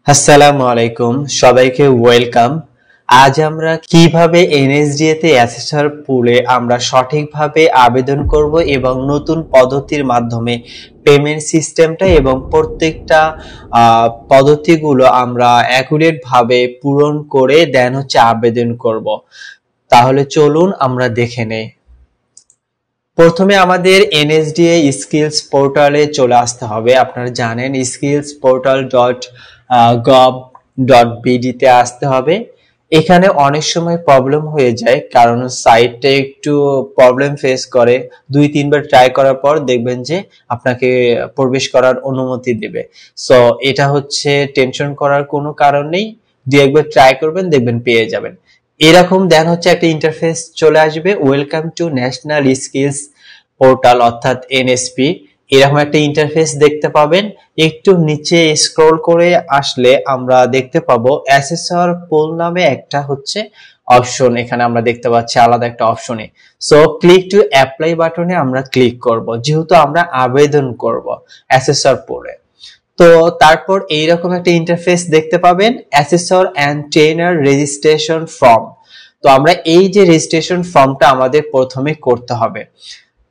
আসসালামু আলাইকুম, সবাইকে ওয়েলকাম। আজ আমরা কিভাবে এনএসডিএ তে অ্যাসেসর পুলে আমরা সঠিকভাবে আবেদন করব এবং নতুন পদ্ধতির মাধ্যমে পেমেন্ট সিস্টেমটা এবং প্রত্যেকটা পদ্ধতিগুলো আমরা অ্যাকুরেট ভাবে পূরণ করে দেন আবেদন করব। তাহলে চলুন আমরা দেখে নেই। প্রথমে আমাদের এনএসডিএ স্কিলস পোর্টালে চলে আসতে হবে। আপনারা জানেন skillsportal.gov.bd তে আসতে হবে। এখানে অনেক সময় প্রবলেম হয়ে যায়, কারণ সাইটটা একটু প্রবলেম ফেস করে। 2-3 বার ট্রাই করার পর দেখবেন যে আপনাকে প্রবেশ করার অনুমতি দেবে। সো এটা টেনশন করার কোনো কারণ নেই, 2-1বার ট্রাই করবেন, দেখবেন পেয়ে যাবেন। এরকম একটা ইন্টারফেস চলে আসবে, welcome to national skills portal অর্থাৎ এনএসপি। এরকম একটা ইন্টারফেস দেখতে পাবেন। একটু নিচে স্ক্রল করে আসলে আমরা দেখতে পাবো অ্যাসেসর পুল নামে একটা অপশন। এখানে আমরা দেখতে পাচ্ছি আলাদা একটা অপশনে। সো ক্লিক টু অ্যাপ্লাই বাটনে আমরা ক্লিক করব, যেহেতু আমরা আবেদন করব অ্যাসেসর পুলে। তো তারপর এইরকম একটা ইন্টারফেস দেখতে পাবেন, assessor and trainer registration form. তো আমরা এই যে রেজিস্ট্রেশন ফর্মটা আমাদের প্রথমে করতে হবে।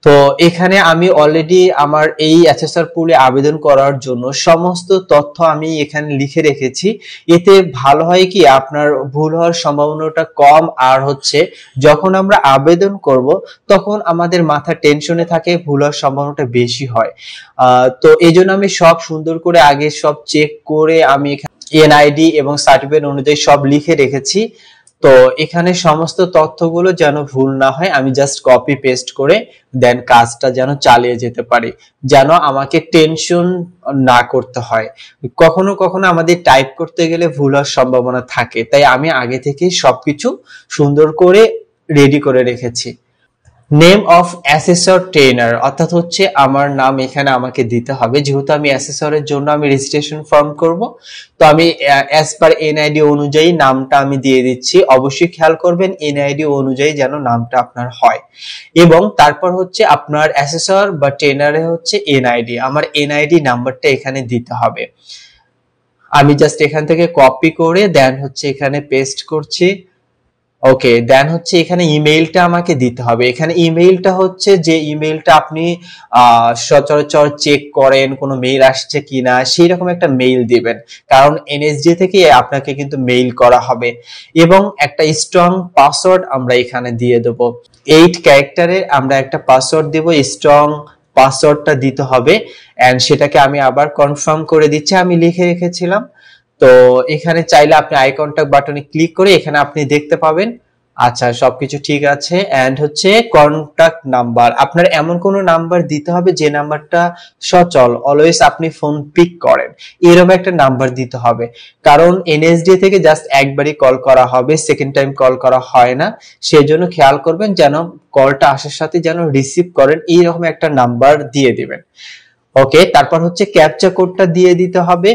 তো এখানে আমি অলরেডি আমার এই অ্যাসেসর পুলে আবেদন করার জন্য সমস্ত তথ্য আমি এখানে লিখে রেখেছি। এতে ভালো হয় কি, আপনার ভুল হওয়ার সম্ভাবনাটা কম। আর যখন আমরা আবেদন করব তখন আমাদের মাথা টেনশনে থাকে, ভুল হওয়ার সম্ভাবনাটা বেশি হয়। তো এই জন্য আমি সব সুন্দর করে আগে সব চেক করে আমি এখানে এনআইডি এবং সার্টিফিকেট অনুযায়ী সব লিখে রেখেছি। তো এখানে সমস্ত তথ্যগুলো যেন ভুল না হয়, আমি জাস্ট কপি পেস্ট করে দেন কাজটা যেন চালিয়ে যেতে পারি, যেন আমাকে টেনশন না করতে হয়। কখনো কখনো আমাদের টাইপ করতে গেলে ভুল হওয়ার সম্ভাবনা থাকে, তাই আমি আগে থেকেই সবকিছু সুন্দর করে রেডি করে রেখেছি। নেম অফ অ্যাসেসর ট্রেনার অর্থাৎ আমার নাম এখানে আমাকে দিতে হবে, যেহেতু আমি অ্যাসেসরের জন্য আমি রেজিস্ট্রেশন ফর্ম করব। তো আমি অ্যাজ পার এনআইডি অনুযায়ী নামটা আমি দিয়ে দিচ্ছি। অবশ্যই খেয়াল করবেন এনআইডি অনুযায়ী যেন নামটা আপনার হয়। এবং তারপর আপনার অ্যাসেসর বা ট্রেনারে এনআইডি, আমার এনআইডি নাম্বারটা এখানে দিতে হবে। আমি জাস্ট এখান থেকে কপি করে দেন এখানে পেস্ট করছি। ওকে, দেন এখানে ইমেইলটা আমাকে দিতে হবে। এখানে ইমেইলটা যে ইমেইলটা আপনি সচরাচর চেক করেন কোনো মেইল আসছে কিনা, সেই রকম একটা মেইল দিবেন, কারণ এনএসডি থেকে আপনাকে কিন্তু মেইল করা হবে। এবং একটা স্ট্রং পাসওয়ার্ড আমরা এখানে দিয়ে দেব। 8 ক্যারেক্টারের আমরা একটা পাসওয়ার্ড দেব, স্ট্রং পাসওয়ার্ডটা দিতে হবে। এন্ড সেটাকে আমি আবার কনফার্ম করে দিচ্ছি, আমি লিখে রেখেছিলাম। তো এখানে চাইলে আপনি আই কন্টাক্ট বাটনে ক্লিক করে এখানে আপনি দেখতে পাবেন আচ্ছা সবকিছু ঠিক আছে। এন্ড কন্টাক্ট নাম্বার, আপনার এমন কোন নাম্বার দিতে হবে যে নাম্বারটা সচল, অলওয়েজ আপনি ফোন পিক করেন, এরকম একটা নাম্বার দিতে হবে। কারণ এনএসডি থেকে জাস্ট একবারই কল করা হবে, সেকেন্ড টাইম কল করা হয় না। সেজন্য খেয়াল করবেন যেন কলটা আসার সাথে যেন রিসিভ করেন, এইরকম একটা নাম্বার দিয়ে দিবেন। ওকে, তারপর ক্যাপচা কোডটা দিয়ে দিতে হবে।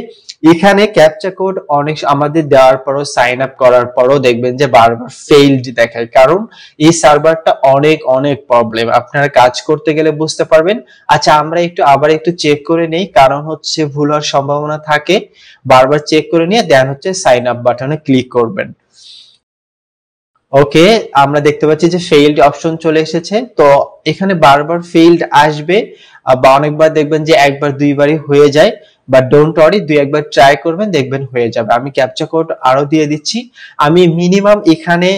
এখানে ক্যাপচা কোড অনেক আমাদের দেওয়ার পরও সাইন আপ করার পরও দেখবেন যে বারবার ফেইলড দেখায়, কারণ এই সার্ভারটা অনেক অনেক প্রবলেম, আপনারা কাজ করতে গেলে বুঝতে পারবেন। আচ্ছা, আমরা আবার একটু চেক করে নেই, কারণ ভুল হওয়ার সম্ভাবনা থাকে। বারবার চেক করে নিয়ে দেন সাইন আপ বাটনে ক্লিক করবেন। ওকে, আমরা দেখতে পাচ্ছি যে ফেইলড অপশন চলে এসেছে। তো এখানে বারবার ফেইলড আসবে, বা অনেকবার দেখবেন যে একবার দুইবারই হয়ে যায়, বাট ডোন্ট ওয়ারি, 2-1বার ট্রাই করবেন, দেখবেন হয়ে যাবে। আমি ক্যাপচা কোড আরো দিয়ে দিচ্ছি। আমি মিনিমাম এখানে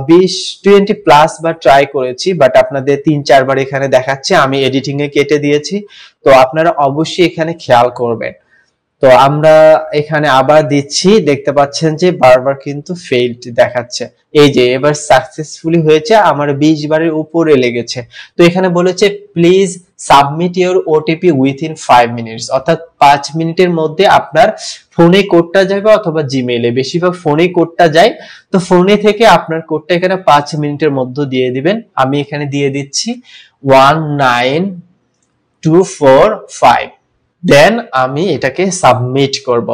20-20 প্লাস বার ট্রাই করেছি, বাট আপনাদের 3-4 বার এখানে দেখাচ্ছে, আমি এডিটিং এ কেটে দিয়েছি। তো আপনারা অবশ্যই এখানে খেয়াল করবেন। তো আমরা এখানে আবার দিচ্ছি, দেখতে পাচ্ছেন যে বারবার কিন্তু ফেইলড দেখাচ্ছে। এই যে এবার সাকসেসফুলি হয়েছে, আমার 20 বারের উপরে লেগেছে। তো এখানে বলেছে please submit your OTP within 5 minutes, অর্থাৎ 5 মিনিটের মধ্যে আপনার ফোনে কোডটা যাবে অথবা জিমেইলে, বেশিরভাগ ফোনে কোডটা যায়। তো ফোনে থেকে আপনার কোডটা এখানে 5 মিনিটের মধ্যে দিয়ে দিবেন। আমি এখানে দিয়ে দিচ্ছি 19245। দেন আমি এটাকে সাবমিট করব।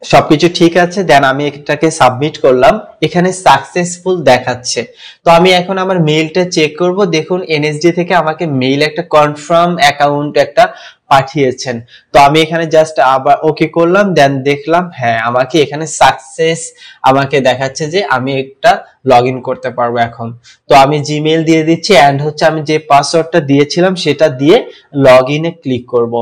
সবকিছু ঠিক আছে, দেন আমি এটাকে সাবমিট করলাম। এখানে সাকসেসফুল দেখাচ্ছে। তো আমি এখন আমার মেইলটা চেক করব। দেখুন এনএসডি থেকে আমাকে মেইল একটা কনফার্ম অ্যাকাউন্ট একটা পাঠিয়েছেন। তো আমি এখানে জাস্ট আবার ওকে করলাম, দেন দেখলাম হ্যাঁ আমাকে এখানে সাকসেস আমাকে দেখাচ্ছে যে আমি একটা লগ ইন করতে পারবো এখন। তো আমি জিমেইল দিয়ে দিচ্ছি এন্ড হচ্ছে আমি যে পাসওয়ার্ডটা দিয়েছিলাম সেটা দিয়ে লগ ইনে ক্লিক করব।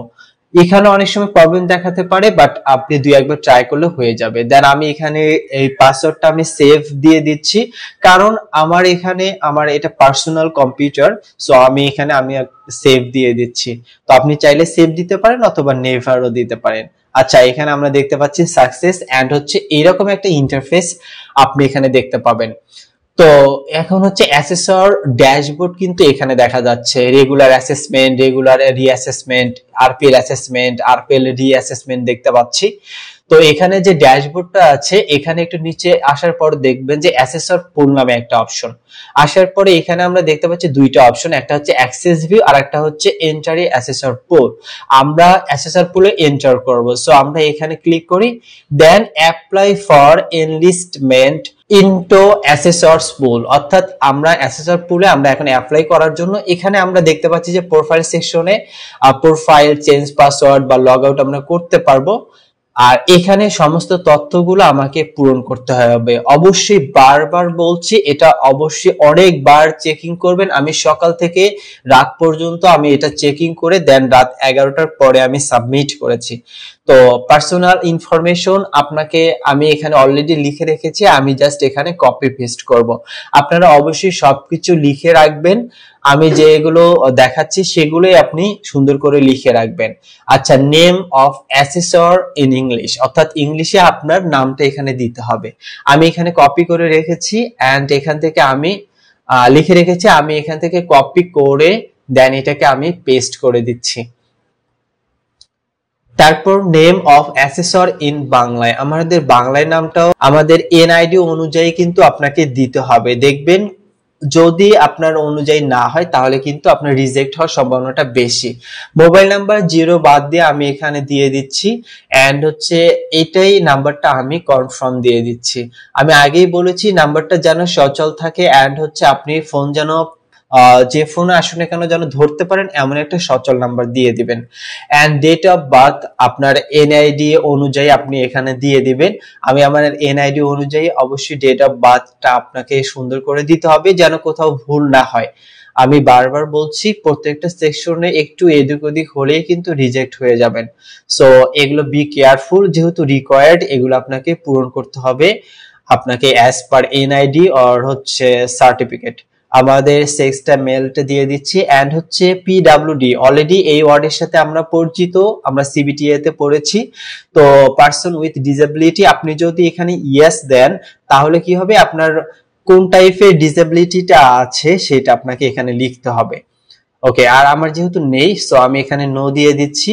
এখানে অনেক সময় প্রবলেম দেখাতে পারে, বাট আপনি দুই একবার ট্রাই করলে হয়ে যাবে। দেন আমি এখানে এই পাসওয়ার্ডটা আমি সেভ দিয়ে দিচ্ছি, কারণ আমার এখানে আমার এটা পার্সোনাল কম্পিউটার, সো আমি এখানে আমি সেভ দিয়ে দিচ্ছি। তো আপনি চাইলে সেভ দিতে পারেন অথবা নেভারও দিতে পারেন। আচ্ছা, এখানে আমরা দেখতে পাচ্ছি সাকসেস এন্ড হচ্ছে এরকম একটা ইন্টারফেস আপনি এখানে দেখতে পাবেন। তো এখন হচ্ছে অ্যাসেসর ড্যাশবোর্ড কিন্তু এখানে দেখা যাচ্ছে, regular assessment, regular reassessment, RPL assessment, RPL reassessment দেখতে পাচ্ছি। তো এখানে যে ড্যাশবোর্ডটা আছে এখানে একটু নিচে আসার পর দেখবেন যে অ্যাসেসর পুল নামে একটা অপশন আসার পরে এখানে আমরা দেখতে পাচ্ছি দুইটা অপশন, একটা হচ্ছে অ্যাক্সেস ভিউ আর একটা হচ্ছে এন্টার অ্যাসেসর পুল। আমরা অ্যাসেসর পুলে এন্টার করব, সো আমরা এখানে ক্লিক করি, দেন অ্যাপ্লাই ফর এনলিস্টমেন্ট ইনটো অ্যাসেসরস পুল, অর্থাৎ আমরা অ্যাসেসর পুলে আমরা এখন অ্যাপ্লাই করার জন্য এখানে আমরা দেখতে পাচ্ছি যে প্রোফাইল সেকশনে প্রোফাইল চেঞ্জ পাসওয়ার্ড বা লগ আউট আমরা করতে পারবো। আর এখানে সমস্ত তথ্যগুলো আমাকে পূরণ করতে হবে। অবশ্যই বারবার বলছি, এটা অবশ্যই অনেকবার চেকিং করবেন। আমি সকাল থেকে রাত পর্যন্ত আমি এটা চেকিং করে দেন রাত 11টার পরে আমি সাবমিট করেছি। তো পার্সোনাল ইনফরমেশন আপনাকে আমি এখানে অলরেডি লিখে রেখেছি, আমি জাস্ট এখানে কপি পেস্ট করব। আপনারা অবশ্যই সবকিছু লিখে রাখবেন, আমি যেগুলো দেখাচ্ছি সেগুলোই আপনি সুন্দর করে লিখে রাখবেন। আচ্ছা, name of assessor in English, অর্থাৎ ইংলিশে আপনার নামটা এখানে দিতে হবে। আমি এখানে কপি করে রেখেছি এন্ড এখান থেকে আমি লিখে রেখেছি, আমি এখান থেকে কপি করে দেন এটাকে আমি পেস্ট করে দিচ্ছি। তারপর নেম অফ অ্যাসেসর ইন বাংলায়, আমাদের বাংলায় নামটাও আমাদের এনআইডি অনুযায়ী কিন্তু আপনাকে দিতে হবে। দেখবেন যদি আপনার অনুযায়ী না হয় তাহলে কিন্তু আপনার রিজেক্ট হওয়ার সম্ভাবনাটা বেশি। মোবাইল নাম্বার 0 বাদ দিয়ে আমি এখানে দিয়ে দিচ্ছি এন্ড হচ্ছে এটাই নাম্বারটা আমি কনফার্ম দিয়ে দিচ্ছি। আমি আগেই বলেছি নাম্বারটা যেন সচল থাকে এন্ড হচ্ছে আপনি ফোন যেন যে ফোনে আসুন না কেন যেন ধরতে পারেন এমন একটা সচল নাম্বার দিয়ে দিবেন। এন্ড ডেট অফ বার্থ আপনার এনআইডি অনুযায়ী আপনি এখানে দিয়ে দিবেন। আমি আমার এনআইডি অনুযায়ী অবশ্যই ডেট অফ বার্থটা আপনাকে সুন্দর করে দিতে হবে যেন কোথাও ভুল না হয়। আমি বারবার বলছি প্রত্যেকটা সেকশনে একটু এদিক ওদিক হলেই কিন্তু রিজেক্ট হয়ে যাবেন। সো এগুলো বি কেয়ারফুল, যেহেতু রিকোয়ার্ড এগুলো আপনাকে পূরণ করতে হবে আপনাকে অ্যাজ পার এনআইডি অর হচ্ছে সার্টিফিকেট। আমাদের সেক্সটা মেলটা দিয়ে দিচ্ছি এন্ড হচ্ছে পিডব্লিউডি, অলরেডি এই ওয়ার্ডের সাথে আমরা পরিচিত, আমরা সিবিটিএ তে পড়েছি। তো পারসন উইথ ডিসেবিলিটি, আপনি যদি এখানে ইয়েস দেন তাহলে কি হবে, আপনার কোন টাইপের ডিসেবিলিটিটা আছে সেটা আপনাকে এখানে লিখতে হবে। ওকে, আর আমার যেহেতু নেই সো আমি এখানে নো দিয়ে দিচ্ছি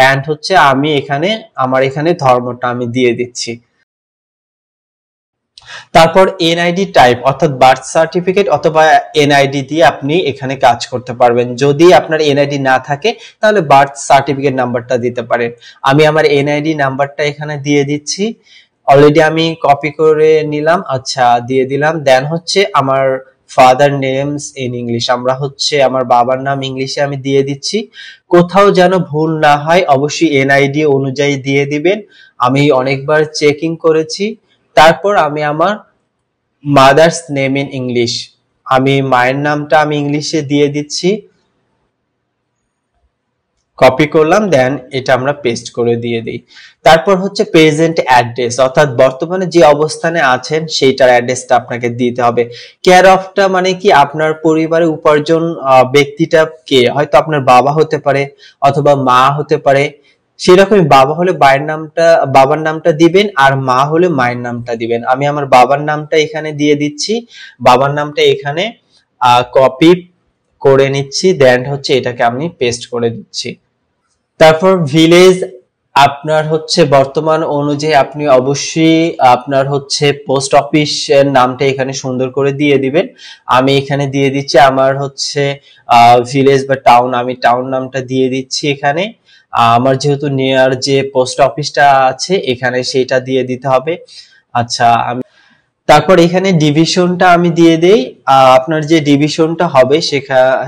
এন্ড হচ্ছে আমি এখানে আমার এখানে ধর্মটা আমি দিয়ে দিচ্ছি। তারপর এনআইডি টাইপ অর্থাৎ বার্থ সার্টিফিকেট অথবা এনআইডি দিয়ে আপনি এখানে কাজ করতে পারবেন। যদি আপনার এনআইডি না থাকে তাহলে বার্থ সার্টিফিকেট নাম্বারটা দিতে পারেন। আমি আমার এনআইডি নাম্বারটা এখানে দিয়ে দিচ্ছি, অলরেডি আমি কপি করে নিলাম। আচ্ছা, দিয়ে দিলাম। দেন হচ্ছে আমার ফাদার নেমস ইন ইংলিশ, আমরা হচ্ছে আমার বাবার নাম ইংলিশে আমি দিয়ে দিচ্ছি। কোথাও যেন ভুল না হয় অবশ্যই এনআইডি অনুযায়ী দিয়ে দিবেন, আমি অনেকবার চেকিং করেছি। তারপর আমি আমার মাদার্স নেম ইন ইংলিশ, আমি মায়ের নামটা আমি ইংলিশে দিয়ে দিচ্ছি, কপি করলাম দেন এটা আমরা পেস্ট করে দিয়ে দিই। তারপর হচ্ছে প্রেজেন্ট অ্যাড্রেস, অর্থাৎ বর্তমানে যে অবস্থানে আছেন সেইটার অ্যাড্রেসটা আপনাকে দিতে হবে। কেয়ার অফটা মানে কি, আপনার পরিবারে উপার্জন ব্যক্তিটা কে, হয়তো আপনার বাবা হতে পারে অথবা মা হতে পারে। সেরকমই বাবা হলে বাবার নামটা দিবেন আর মা হলে মায়ের নামটা দিবেন। আমি আমার বাবার নামটা এখানে দিয়ে দিচ্ছি, বাবার নামটা এখানে কপি করে নিচ্ছি দেন হচ্ছে এটাকে আমি পেস্ট করে দিচ্ছি। তারপর ভিলেজ, আপনার হচ্ছে বর্তমান অনুযায়ী আপনি অবশ্যই আপনার হচ্ছে পোস্ট অফিসের নামটা এখানে সুন্দর করে দিয়ে দিবেন। আমি এখানে দিয়ে দিচ্ছি আমার হচ্ছে ভিলেজ বা টাউন, আমি টাউন নামটা দিয়ে দিচ্ছি এখানে। আমার যেহেতু নিয়ার যে পোস্ট অফিসটা আছে এখানে সেইটা দিয়ে দিতে হবে। আচ্ছা, আমি তারপর এখানে ডিভিশনটা আমি দিয়ে দেই, আপনার যে ডিভিশনটা হবে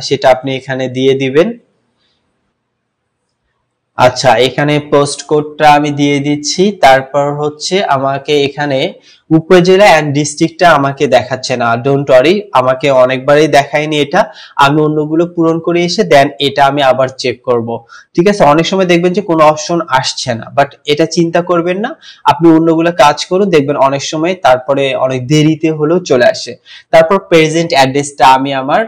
সেটা আপনি এখানে দিয়ে দিবেন। আচ্ছা, এখানে পোস্ট কোডটা আমি দিয়ে দিচ্ছি। তারপর হচ্ছে আমাকে এখানে উপজেলা এন্ড ডিস্ট্রিক্টটা আমাকে দেখাচ্ছে না, ডোন্ট ওয়ারি, আমাকে অনেকবারই দেখায়নি এটা। আমি অন্যগুলো পূরণ করে এসে দেন এটা আমি আবার চেক করব। ঠিক আছে, অনেক সময় দেখবেন যে কোনো অপশন আসছে না, বাট এটা চিন্তা করবেন না, আপনি অন্যগুলো কাজ করুন, দেখবেন অনেক সময় তারপরে অনেক দেরিতে হলেও চলে আসে। তারপর প্রেজেন্ট অ্যাড্রেসটা আমি আমার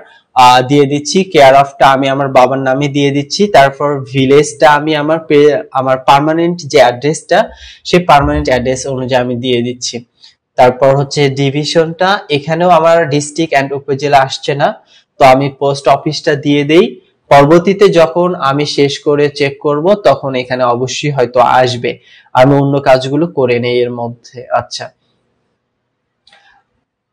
দিয়ে দিচ্ছি, কেয়ার অফটা আমি আমার বাবার নামে দিয়ে দিচ্ছি, তারপর ভিলেজটা আমি আমার পার্মানেন্ট যে অ্যাড্রেসটা সেই পার্মানেন্ট অ্যাড্রেস অনুযায়ী আমি দিয়ে দিচ্ছি। তারপর হচ্ছে ডিভিশনটা, এখানেও আমার ডিস্ট্রিক্ট এন্ড উপজেলা আসছে না, তো আমি পোস্ট অফিসটা দিয়ে দেই। পরবর্তীতে যখন আমি শেষ করে চেক করব তখন এখানে অবশ্যই হয়তো আসবে, আমি অন্য কাজগুলো করে নেই এর মধ্যে। আচ্ছা,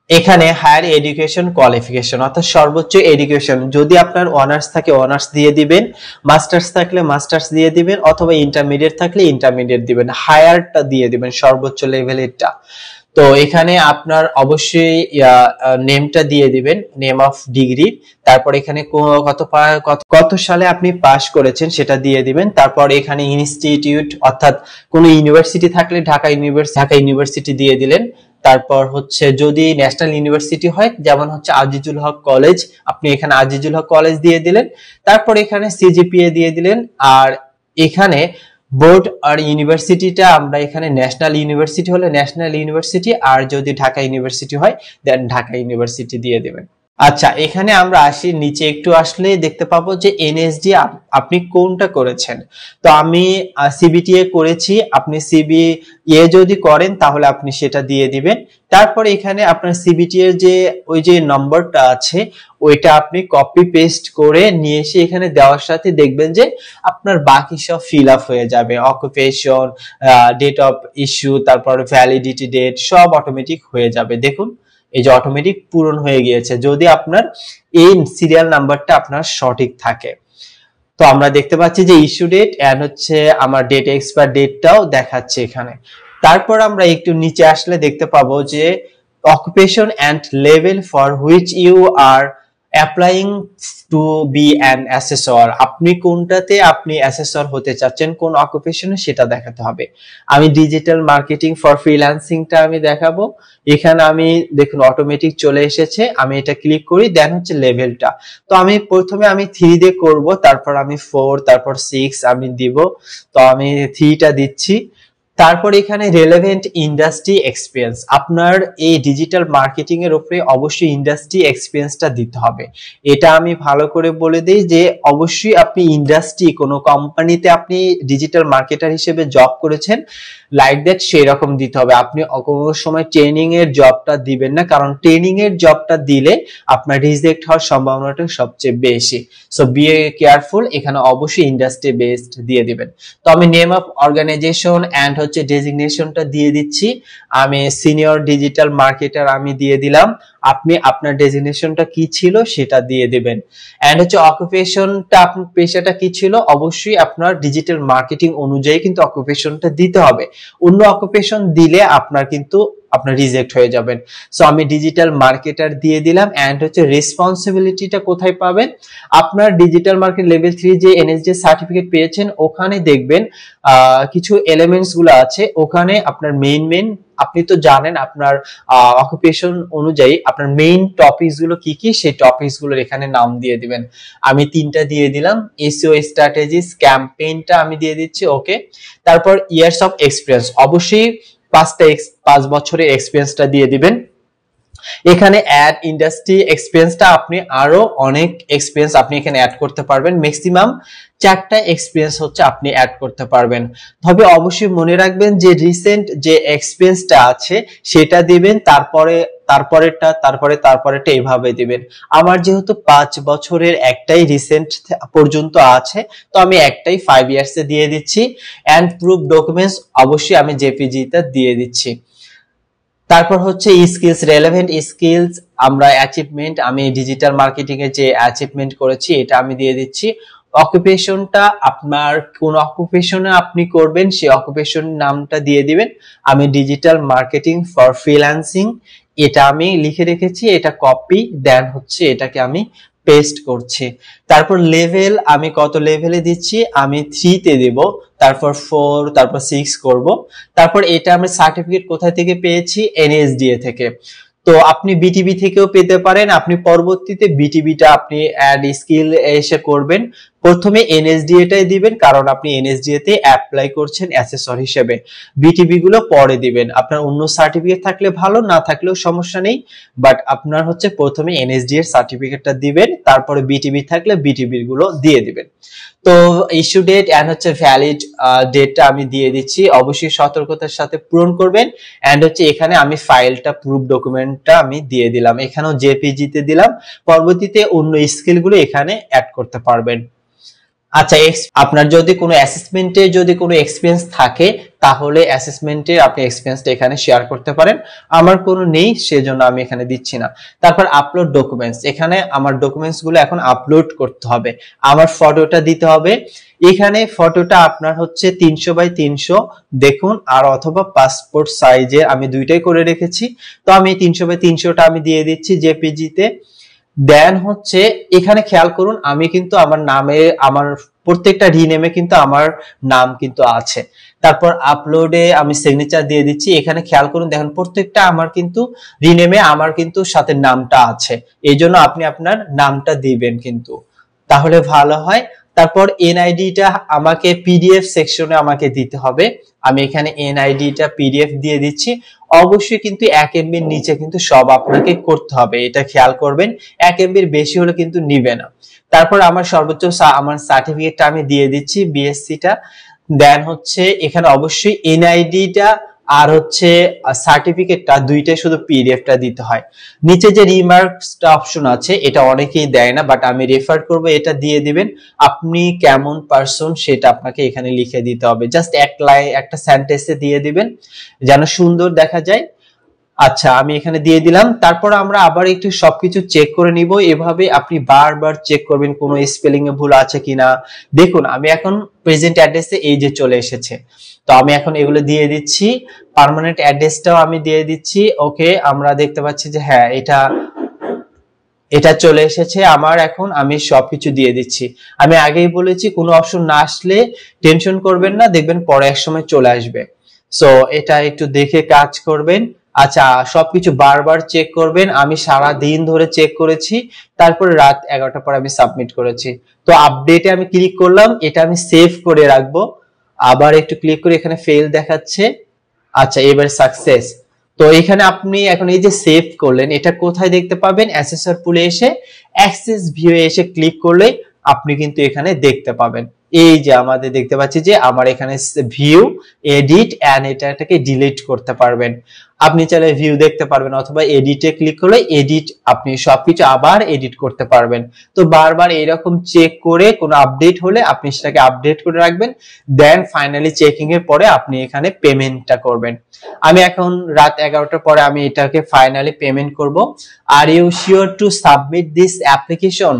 এখানে হায়ার এডুকেশন কোয়ালিফিকেশন অর্থাৎ সর্বোচ্চ এডুকেশন, যদি আপনার অনার্স থাকে অনার্স দিয়ে দিবেন, মাস্টার্স থাকলে মাস্টার্স দিয়ে দিবেন, অথবা ইন্টারমিডিয়েট থাকলে ইন্টারমিডিয়েট দিবেন, হায়ারটা দিয়ে দিবেন সর্বোচ্চ লেভেলেরটা। তো এখানে আপনার অবশ্যই নেমটা দিয়ে দিবেন, নেম অফ ডিগ্রি। তারপর এখানে কত সালে আপনি পাস করেছেন সেটা দিয়ে দিবেন। তারপর এখানে ইনস্টিটিউট অর্থাৎ কোন ইউনিভার্সিটি থাকলে ঢাকা ইউনিভার্সিটি দিয়ে দিলেন। তারপর হচ্ছে যদি ন্যাশনাল ইউনিভার্সিটি হয় যেমন হচ্ছে আজিজুল হক কলেজ, আপনি এখানে আজিজুল হক কলেজ দিয়ে দিলেন। তারপর এখানে সিজিপিএ দিয়ে দিলেন। আর এখানে বোর্ড আর ইউনিভার্সিটিটা আমরা এখানে ন্যাশনাল ইউনিভার্সিটি হলে ন্যাশনাল ইউনিভার্সিটি, আর যদি ঢাকা ইউনিভার্সিটি হয় দেন ঢাকা ইউনিভার্সিটি দিয়ে দেবেন। আচ্ছা, এখানে আমরা আসি, নিচে একটু আসলে দেখতে পাবো যে এনএসডি আপনি কোনটা করেছেন। তো আমি সিবিটিএ করেছি, আপনি সিবিএ যদি করেন তাহলে আপনি সেটা দিয়ে দিবেন। তারপরে এখানে আপনার সিবিটি এর যে ওই যে নম্বরটা আছে ওইটা আপনি কপি পেস্ট করে নিয়ে এসে এখানে দেওয়ার সাথে দেখবেন যে আপনার বাকি সব ফিল আপ হয়ে যাবে, অকুপেশন, ডেট অফ ইস্যু, তারপর ভ্যালিডিটি ডেট সব অটোমেটিক হয়ে যাবে। দেখুন এই যে অটোমেটিক পূরণ হয়ে গিয়েছে যদি আপনার এই সিরিয়াল নাম্বারটা আপনার সঠিক থাকে। তো আমরা দেখতে পাচ্ছি যে ইস্যু ডেট এন্ড হচ্ছে আমার ডেট এক্সপায়ার ডেটটাও দেখাচ্ছে এখানে। তারপর আমরা একটু নিচে আসলে দেখতে পাবো যে occupation and level for which you are applying to be an assessor, আপনি কোনটাতে আপনি অ্যাসেসর হতে চাচ্ছেন, কোন অকুপেশনে সেটা দেখাতে হবে। আমি ডিজিটাল মার্কেটিং ফর ফ্রিল্যান্সিংটা আমি দেখাবো। এখানে আমি দেখুন অটোমেটিক চলে এসেছে, আমি এটা ক্লিক করি, দেন হচ্ছে লেভেলটা। তো আমি প্রথমে আমি 3 দিয়ে করব, তারপর আমি 4, তারপর 6 আমি দিব। তো আমি 3টা দিচ্ছি। তারপর এখানে রেলেভেন্ট ইন্ডাস্ট্রি এক্সপিরিয়েন্স, আপনার এই ডিজিটাল মার্কেটিং এর উপরে অবশ্যই ইন্ডাস্ট্রি এক্সপিরিয়েন্সটা দিতে হবে। এটা আমি ভালো করে বলে দেই যে অবশ্যই আপনি ইন্ডাস্ট্রি কোনো কোম্পানিতে আপনি ডিজিটাল মার্কেটার হিসেবে জব করেছেন লাইক দ্যাট সেই রকম দিতে হবে। আপনি কোনো সময় ট্রেনিং এর জবটা দিবেন না, কারণ ট্রেনিং এর জবটা দিলে আপনার রিজেক্ট হওয়ার সম্ভাবনাটা সবচেয়ে বেশি। সো বি কেয়ারফুল, এখানে অবশ্যই ইন্ডাস্ট্রি বেসড দিয়ে দিবেন। তো আমি নেম অফ অর্গানাইজেশন এন্ড হচ্ছে ডেজিগনেশনটা দিয়ে দিচ্ছি। আমি সিনিয়র ডিজিটাল মার্কেটার আমি দিয়ে দিলাম, আপনি আপনার ডেজিগনেশনটা কি ছিল সেটা দিয়ে দিবেন। এন্ড হচ্ছে অকুপেশনটা, আপনার পেশাটা কি ছিল, অবশ্যই আপনার ডিজিটাল মার্কেটিং অনুযায়ী কিন্তু অকুপেশনটা দিতে হবে। অন্য অকুপেশন দিলে আপনার কিন্তু আপনার রিজেক্ট হয়ে যাবেন। সো আমি ডিজিটাল মার্কেটার দিয়ে দিলাম। এন্ড হচ্ছে রেসপন্সিবিলিটিটা কোথায় পাবেন, আপনার ডিজিটাল মার্কেট লেভেল 3 যে এনএসডি সার্টিফিকেট পেয়েছেন ওখানে দেখবেন কিছু এলিমেন্টস গুলো আছে, ওখানে আপনার মেইন আপনি তো জানেন আপনার অকুপেশন অনুযায়ী আপনার মেইন টপিকস গুলো কি কি, সেই টপিকস গুলোর এখানে নাম দিয়ে দিবেন। আমি 3টা দিয়ে দিলাম। এসইও স্ট্র্যাটেজিস ক্যাম্পেইনটা আমি দিয়ে দিচ্ছি, ওকে। তারপর ইয়ার্স অফ এক্সপিরিয়েন্স, অবশ্যই 5 বছরের এক্সপিরিয়েন্সটা দিয়ে দিবেন। এখানে অ্যাড ইন্ডাস্ট্রি এক্সপিরিয়েন্সটা আপনি আরো অনেক এক্সপিরিয়েন্স আপনি এখানে অ্যাড করতে পারবেন, ম্যাক্সিমাম 4টা এক্সপিরিয়েন্স হচ্ছে আপনি অ্যাড করতে পারবেন। তবে অবশ্যই মনে রাখবেন যে রিসেন্ট যে এক্সপিরিয়েন্সটা আছে সেটা দিবেন, তারপরেরটা এভাবে দিবেন। আমার যেহেতু 5 বছরের একটাই রিসেন্ট পর্যন্ত আছে, তো আমি একটাই 5 ইয়ার্স এ দিয়ে দিচ্ছি। এন্ড প্রুফ ডকুমেন্টস অবশ্যই আমি জেপিজি-টা দিয়ে দিচ্ছি। তারপর হচ্ছে স্কিলস, রেলেভেন্ট স্কিলস, আমরা অ্যাচিভমেন্ট, আমি ডিজিটাল মার্কেটিং এর যে অ্যাচিভমেন্ট করেছি এটা আমি দিয়ে দিচ্ছি। অকুপেশনটা আপনার কোন অকুপেশনে আপনি করবেন সেই অকুপেশন নামটা দিয়ে দিবেন। আমি ডিজিটাল মার্কেটিং ফর ফ্রিল্যান্সিং এটা আমি লিখে রেখেছি, এটা কপি দেন হচ্ছে এটাকে আমি পেস্ট করছি। তারপর লেভেল আমি কত লেভেলে দিচ্ছি, আমি 3 তে দেব, তারপর 4, তারপর 6 করব। তারপর এটা আমি সার্টিফিকেট কোথায় থেকে পেয়েছি, এনএসডিএ থেকে। তো আপনি বিটিবি থেকেও পেতে পারেন, আপনি পরবর্তীতে বিটিবিটা আপনি অ্যাড স্কিল এসে করবেন। প্রথমে এনএসডিএ টাই দিবেন, কারণ আপনি এনএসডিএ তে অ্যাপ্লাই করছেন অ্যাসেসর হিসেবে। বিটিবি গুলো পরে দিবেন, আপনার অন্য সার্টিফিকেট থাকলে ভালো, না থাকলেও সমস্যা নেই, বাট আপনার হচ্ছে প্রথমে এনএসডি এর সার্টিফিকেটটা দিবেন, তারপরে বিটিবি থাকলে বিটিবি গুলো দিয়ে দিবেন। তো ইস্যু ডেট এন্ড হচ্ছে ভ্যালিড ডেটটা আমি দিয়ে দিচ্ছি, অবশ্যই সতর্কতার সাথে পূরণ করবেন। এন্ড হচ্ছে এখানে আমি ফাইলটা প্রুফ ডকুমেন্টটা আমি দিয়ে দিলাম, এখানেও জেপিজি তে দিলাম। পরবর্তীতে অন্য স্কিলগুলো এখানে অ্যাড করতে পারবেন। আচ্ছা, আপনার যদি কোনো অ্যাসেসমেন্টে যদি কোনো এক্সপিরিয়েন্স থাকে, তাহলে অ্যাসেসমেন্টের আপনি এক্সপিরিয়েন্সটা এখানে শেয়ার করতে পারেন। আমার কোনো নেই, সেজন্য আমি এখানে দিচ্ছি না। তারপর আপলোড ডকুমেন্টস, এখানে আমার ডকুমেন্টস গুলো এখন আপলোড করতে হবে। আমার ফটোটা দিতে হবে, এখানে ফটোটা আপনার হচ্ছে 300x300 দেখুন, আর অথবা পাসপোর্ট সাইজের, আমি দুইটাই করে রেখেছি। তো আমি 300x300টা আমি দিয়ে দিচ্ছি জেপিজি তে। দেন হচ্ছে এখানে খেয়াল করুন, আমি কিন্তু আমার নামে, আমার প্রত্যেকটা রিনেমে কিন্তু আমার নাম কিন্তু আছে। তারপর আপলোডে আমি সিগনেচার দিয়ে দিচ্ছি, এখানে খেয়াল করুন, দেখেন প্রত্যেকটা আমার কিন্তু রিনেমে আমার কিন্তু সাথে নামটা আছে, এই জন্য আপনি আপনার নামটা দিবেন কিন্তু, তাহলে ভালো হয়। তারপর এনআইডিটা আমাকে পিডিএফ সেকশনে আমাকে দিতে হবে, আমি এখানে এনআইডিটা পিডিএফ দিয়ে দিচ্ছি। অবশ্যই কিন্তু 1 এমবির নিচে কিন্তু সব আপনাকে করতে হবে, এটা খেয়াল করবেন, 1 এমবির বেশি হলে কিন্তু নিবে না। তারপর আমার সর্বোচ্চ আমার সার্টিফিকেটটা আমি দিয়ে দিচ্ছি, বিএসসিটা। দেন হচ্ছে এখানে অবশ্যই এনআইডিটা আর হচ্ছে সার্টিফিকেটটা দুইটাই শুধু পিডিএফটা দিতে হয়। নিচে যে রিমার্কসটা অপশন আছে, এটা অনেকেই দেয় না, বাট আমি রেফার করব, এটা দিয়ে দিবেন। আপনি কেমন পারসন সেটা আপনাকে এখানে লিখে দিতে হবে, জাস্ট এক লাইন একটা সেন্টেন্সে দিয়ে দিবেন, যেন সুন্দর দেখা যায়। আচ্ছা, আমি এখানে দিয়ে দিলাম। তারপর আমরা আবার একটু সবকিছু চেক করে নিব, এভাবে আপনি বারবার চেক করবেন কোনো স্পেলিং এ ভুল আছে কিনা। দেখুন, আমি এখন প্রেজেন্ট অ্যাড্রেসে এই যে চলে এসেছে, তো আমি এখন এগুলো দিয়ে দিচ্ছি। পার্মানেন্ট অ্যাড্রেসটাও আমি দিয়ে দিচ্ছি। ওকে, আমরা দেখতে পাচ্ছি যে হ্যাঁ, এটা চলে এসেছে আমার। এখন আমি সবকিছু দিয়ে দিচ্ছি। আমি আগেই বলেছি, কোনো অপশন না আসলে টেনশন করবেন না, দেখবেন পরে এক সময় চলে আসবে। সো এটা একটু দেখে কাজ করবেন। আচ্ছা, সবকিছু বারবার চেক করবেন। আমি সারা দিন ধরে চেক করেছি, তারপরে রাত 11টার পর আমি সাবমিট করেছি। তো আপডেটে আমি ক্লিক করলাম, এটা আমি সেভ করে রাখবো। আবার একটু ক্লিক করে, এখানে ফেল দেখাচ্ছে। আচ্ছা, এবার সাকসেস। তো এখানে আপনি এখন এই যে সেভ করলেন, এটা কোথায় দেখতে পাবেন, অ্যাসেসর পুলে এসে অ্যাক্সেস ভিউ এ এসে ক্লিক করলে আপনি কিন্তু এখানে দেখতে পাবেন। এই যে আমাদের দেখতে পাচ্ছি যে আমার এখানে ভিউ, এডিট এন্ড এটাকে ডিলিট করতে পারবেন। আপনি চাইলে ভিউ দেখতে পারবেন, অথবা এডিটে ক্লিক করলে এডিট, আপনি সবকিছু আবার এডিট করতে পারবেন। তো বারবার এরকম চেক করে কোনো আপডেট হলে আপনি সেটাকে আপডেট করে রাখবেন। দেন ফাইনালি চেকিং এর পরে আপনি এখানে পেমেন্টটা করবেন। আমি এখন রাত 11টার পরে আমি এটাকে ফাইনালি পেমেন্ট করব। Are you sure to submit this application?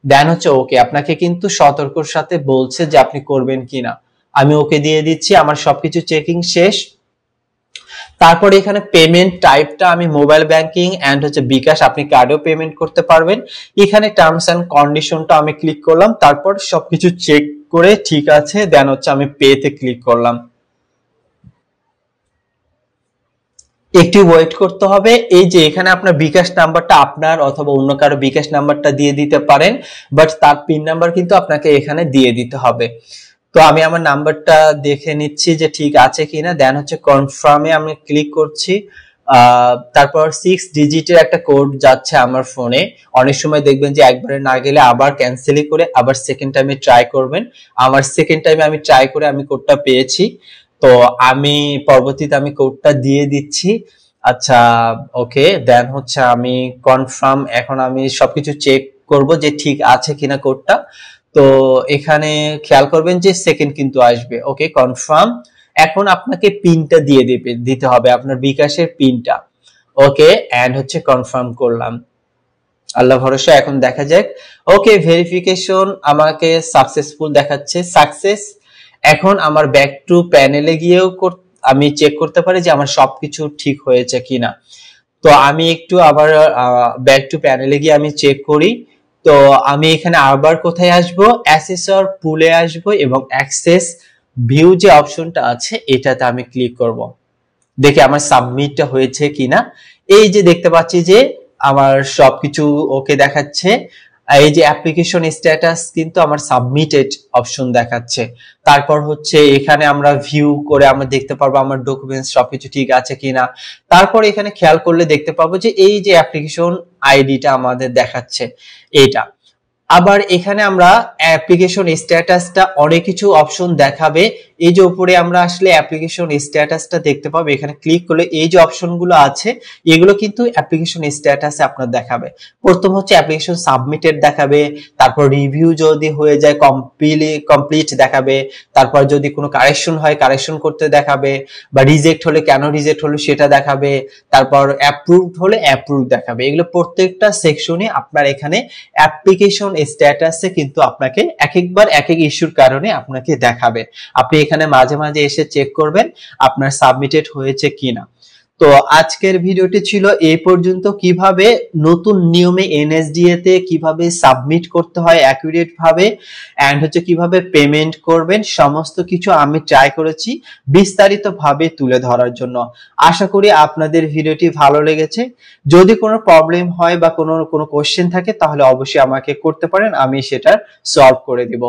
Then হচ্ছে ওকে, আপনাকে কিন্তু সতর্কর সাথে বলছে যে আপনি করবেন কিনা। আমি ওকে দিয়ে দিচ্ছি, আমার সবকিছু চেকিং শেষ। তারপর এখানে পেমেন্ট টাইপটা আমি মোবাইল ব্যাংকিং এন্ড হচ্ছে বিকাশ, আপনি কার্ডেও পেমেন্ট করতে পারবেন। এখানে টার্মস এন্ড কন্ডিশনটা আমি ক্লিক করলাম, তারপর সবকিছু চেক করে ঠিক আছে, দেন হচ্ছে আমি পে তে ক্লিক করলাম। একটু ওয়েট করতে হবে। এই যে এখানে আপনার বিকাশ নাম্বারটা আপনার অথবা অন্য কারো বিকাশ নাম্বারটা দিয়ে দিতে পারেন, বাট তার পিন নাম্বার কিন্তু আপনাকে এখানে দিয়ে দিতে হবে। তো আমি আমার নাম্বারটা দেখে নিচ্ছি যে ঠিক আছে কিনা, দেন হচ্ছে কনফার্মে আমি ক্লিক করছি। তারপর 6 ডিজিটের একটা কোড যাচ্ছে আমার ফোনে। অনেক সময় দেখবেন যে একবারে না গেলে আবার ক্যান্সেলই করে আবার সেকেন্ড টাইমে ট্রাই করবেন। আমার সেকেন্ড টাইমে আমি ট্রাই করে আমি কোডটা পেয়েছি, তো আমি পরবর্তীতে আমি কোডটা দিয়ে দিচ্ছি। আচ্ছা, ওকে, দেন হচ্ছে আমি কনফার্ম, এখন আমি সবকিছু চেক করব যে ঠিক আছে কিনা কোডটা। তো এখানে খেয়াল করবেন যে সেকেন্ড কিন্তু আসবে। ওকে, কনফার্ম। এখন আপনাকে পিনটা দিয়ে দিতে হবে, আপনার বিকাশের পিনটা। ওকে, এন্ড হচ্ছে কনফার্ম করলাম। আল্লাহ ভরসা, এখন দেখা যাক। ওকে, ভেরিফিকেশন আমাকে সাকসেসফুল দেখাচ্ছে, সাকসেস। এখন আমার ব্যাক টু প্যানেলে গিয়েও আমি চেক করতে পারি যে আমার সবকিছু ঠিক হয়েছে কিনা। তো আমি একটু আবার ব্যাক টু প্যানেলে গিয়ে আমি চেক করি। তো আমি এখানে আবার কোথায় আসব, অ্যাসেসর পুলে আসব এবং অ্যাক্সেস ভিউ যে অপশনটা আছে এটাতে আমি ক্লিক করব। দেখি আমার সাবমিটটা হয়েছে কিনা। এই যে দেখতে পাচ্ছি যে আমার সবকিছু ওকে দেখাচ্ছে। এই যে অ্যাপ্লিকেশন স্ট্যাটাস কিন্তু আমার সাবমিটেড অপশন দেখাচ্ছে। তারপর হচ্ছে এখানে আমরা ভিউ করে আমরা দেখতে পারবো আমার ডকুমেন্টস সবকিছু ঠিক আছে কিনা। তারপর এখানে খেয়াল করলে দেখতে পাবো যে এই যে অ্যাপ্লিকেশন আইডিটা আমাদের দেখাচ্ছে এটা। আবার এখানে আমরা অ্যাপ্লিকেশন স্ট্যাটাসটা অনেক কিছু অপশন দেখাবে। এই যে উপরে আমরা আসলে অ্যাপ্লিকেশন স্ট্যাটাসটা দেখতে পাবো, এখানে ক্লিক করলে এই যে অপশনগুলো আছে এগুলো কিন্তু অ্যাপ্লিকেশন স্ট্যাটাসে আপনার দেখাবে। প্রথম হচ্ছে অ্যাপ্লিকেশন সাবমিটেড দেখাবে, তারপর রিভিউ যদি হয়ে যায় কমপ্লিট দেখাবে, তারপর যদি কোনো কারেকশন হয় কারেকশন করতে দেখাবে, বা রিজেক্ট হলে কেন রিজেক্ট হলো সেটা দেখাবে, তারপর অ্যাপ্রুভড হলে অ্যাপ্রুভ দেখাবে। এগুলো প্রত্যেকটা সেকশনে আপনার এখানে অ্যাপ্লিকেশন স্ট্যাটাসে কিন্তু আপনাকে এক একবার এক এক ইস্যুর কারণে আপনাকে দেখাবে। আপনি এখানে মাঝে মাঝে এসে চেক করবেন আপনার সাবমিটেড হয়েছে কিনা। তো আজকের ভিডিওটি ছিল এই পর্যন্ত, কিভাবে নতুন নিয়মে এনএসডিএ তে কিভাবে সাবমিট করতে হয় অ্যাকুরেট ভাবে, এন্ড হচ্ছে কিভাবে পেমেন্ট করবেন, সমস্ত কিছু আমি ট্রাই করেছি বিস্তারিত ভাবে তুলে ধরার জন্য। আশা করি আপনাদের ভিডিওটি ভালো লেগেছে। যদি কোনো প্রবলেম হয় বা কোনো কোশ্চেন থাকে তাহলে অবশ্যই আমাকে করতে পারেন, আমি সেটা সলভ করে দিব।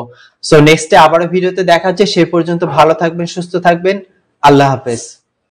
সো নেক্সটে আবারও ভিডিওতে দেখা হচ্ছে, সে পর্যন্ত ভালো থাকবেন, সুস্থ থাকবেন, আল্লাহ হাফেজ।